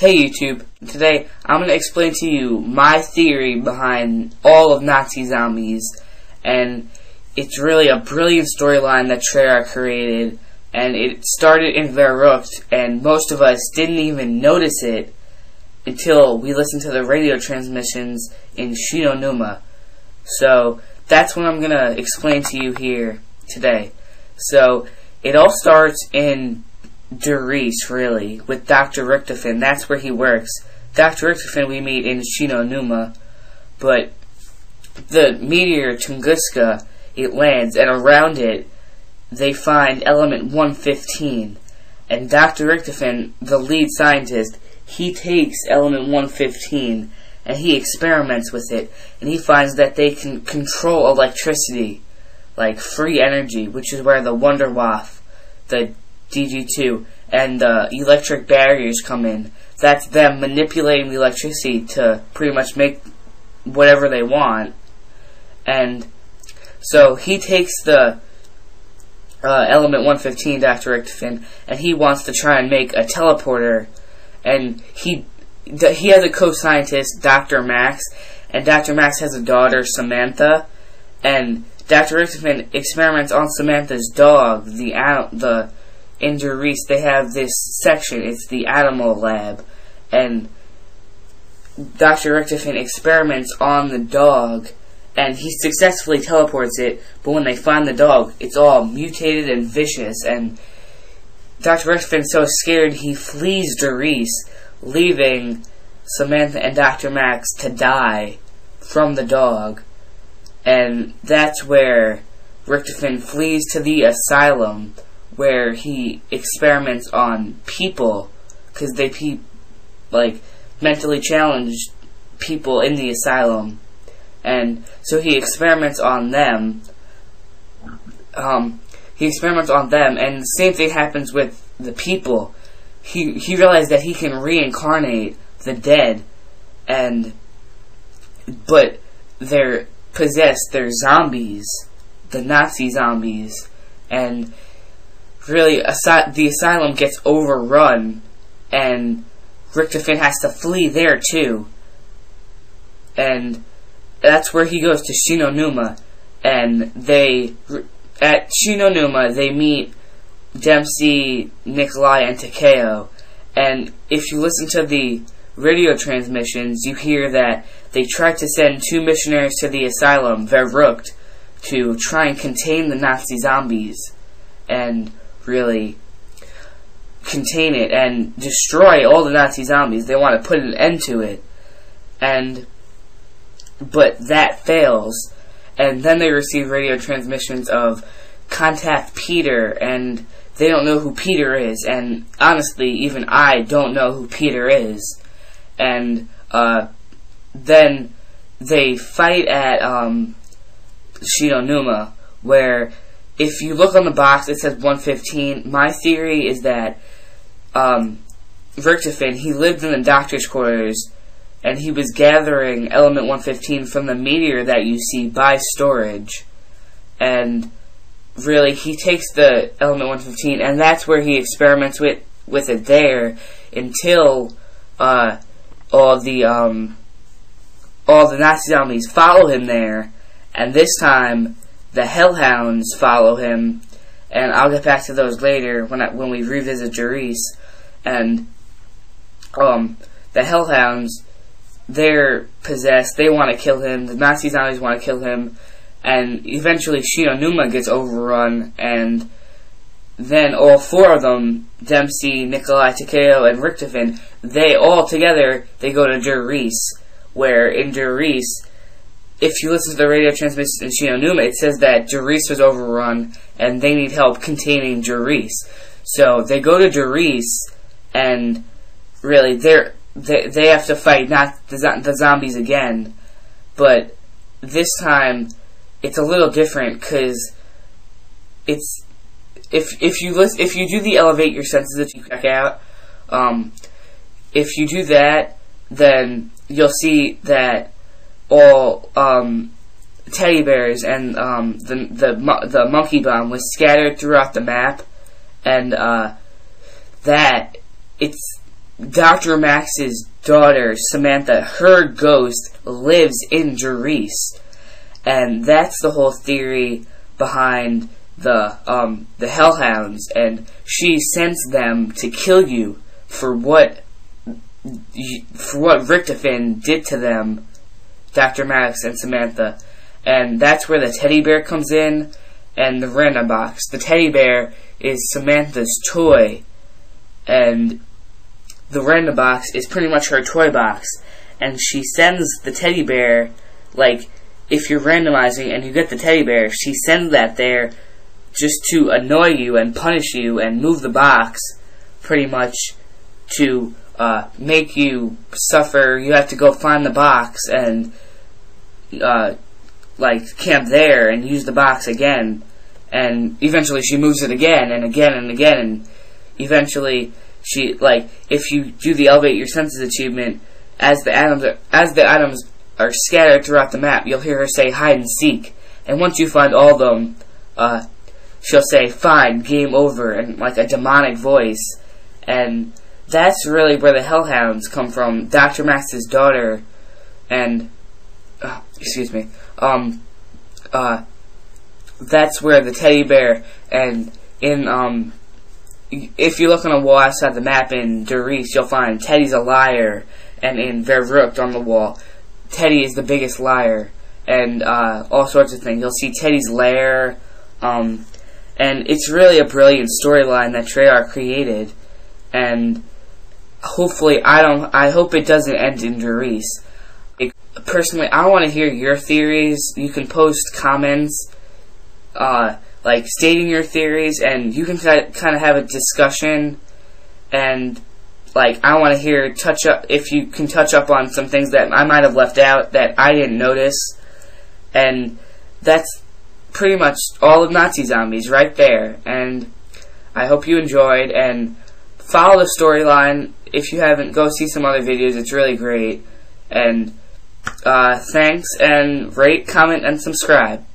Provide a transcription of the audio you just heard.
Hey YouTube, today I'm going to explain to you my theory behind all of Nazi zombies, and it's really a brilliant storyline that Treyarch created, and it started in Verrückt, and most of us didn't even notice it until we listened to the radio transmissions in Shi No Numa. So that's what I'm going to explain to you here today. So it all starts in Der Riese, really, with Dr. Richtofen. That's where he works. Dr. Richtofen we meet in Shi No Numa, but the meteor Tunguska, it lands, and around it they find element 115, and Dr. Richtofen, the lead scientist, he takes element 115 and he experiments with it, and he finds that they can control electricity, like free energy, which is where the Wunderwaffe, the DG2, and the electric barriers come in. That's them manipulating the electricity to pretty much make whatever they want. And so he takes the element 115, Dr. Richtofen, and he wants to try and make a teleporter. And he has a co-scientist, Dr. Max, and Dr. Max has a daughter, Samantha, and Dr. Richtofen experiments on Samantha's dog, in Der Riese, they have this section, it's the animal lab, and Dr. Richtofen experiments on the dog, and he successfully teleports it, but when they find the dog, it's all mutated and vicious, and Dr. Richtofen's so scared he flees Der Riese, leaving Samantha and Dr. Max to die from the dog, and that's where Richtofen flees to the asylum, where he experiments on people, because they mentally challenged people in the asylum, and so he experiments on them. And the same thing happens with the people. He realized that he can reincarnate the dead, but they're possessed, they're zombies, the Nazi zombies, and really, the asylum gets overrun, and Richtofen has to flee there too. And that's where he goes to Shi No Numa, and at Shi No Numa they meet Dempsey, Nikolai, and Takeo. And if you listen to the radio transmissions, you hear that they tried to send 2 missionaries to the asylum, Verrückt, to try and contain the Nazi zombies, and really contain it and destroy all the Nazi zombies. They want to put an end to it, but that fails, and then they receive radio transmissions of contact Peter, and they don't know who Peter is, and honestly even I don't know who Peter is. And then they fight at Shi No Numa, where if you look on the box, it says 115. My theory is that Richtofen, he lived in the doctor's quarters, and he was gathering element 115 from the meteor that you see by storage. And really, he takes the element 115, and that's where he experiments with it there, until all the Nazi zombies follow him there, and this time the Hellhounds follow him, and I'll get back to those later when we revisit Der Riese. And the Hellhounds, they're possessed, they want to kill him, the Nazi zombies want to kill him, and eventually Shi No Numa gets overrun, and then all 4 of them, Dempsey, Nikolai, Takeo, and Richtofen, they all together, they go to Der Riese, where in Der Riese, if you listen to the radio transmission in Shi No Numa, it says that Der Riese was overrun, and they need help containing Der Riese. So they go to Der Riese, and really, they have to fight not the zombies again, but this time it's a little different, because it's if you do the elevate your senses that you check out, if you do that, then you'll see that all teddy bears and the monkey bomb was scattered throughout the map, and that Dr. Max's daughter, Samantha, her ghost lives in Derice. And that's the whole theory behind the Hellhounds, and she sends them to kill you for what Richtofen did to them, Dr. Max and Samantha. And that's where the teddy bear comes in, and the random box. The teddy bear is Samantha's toy, and the random box is pretty much her toy box. And she sends the teddy bear, like, if you're randomizing and you get the teddy bear, she sends that there just to annoy you and punish you and move the box, pretty much to make you suffer. You have to go find the box and like camp there and use the box again, and eventually she moves it again and again and again, and eventually she, like, if you do the elevate your senses achievement, as the items are scattered throughout the map, you'll hear her say hide and seek, and once you find all of them, she'll say fine, game over, in like a demonic voice. And that's really where the Hellhounds come from. Dr. Max's daughter, and excuse me, that's where the teddy bear, and in if you look on a wall outside the map in Derice, you'll find Teddy's a liar, and in Vervrucht on the wall, Teddy is the biggest liar, and all sorts of things. You'll see Teddy's lair, and it's really a brilliant storyline that Treyarch created, and hopefully, I hope it doesn't end in Derice. Personally, I want to hear your theories. You can post comments, like stating your theories, and you can kind of have a discussion, and like, I want to hear if you can touch up on some things that I might have left out that I didn't notice. And that's pretty much all of Nazi Zombies right there. And I hope you enjoyed, and follow the storyline. If you haven't, go see some other videos. It's really great. And thanks, and rate, comment, and subscribe.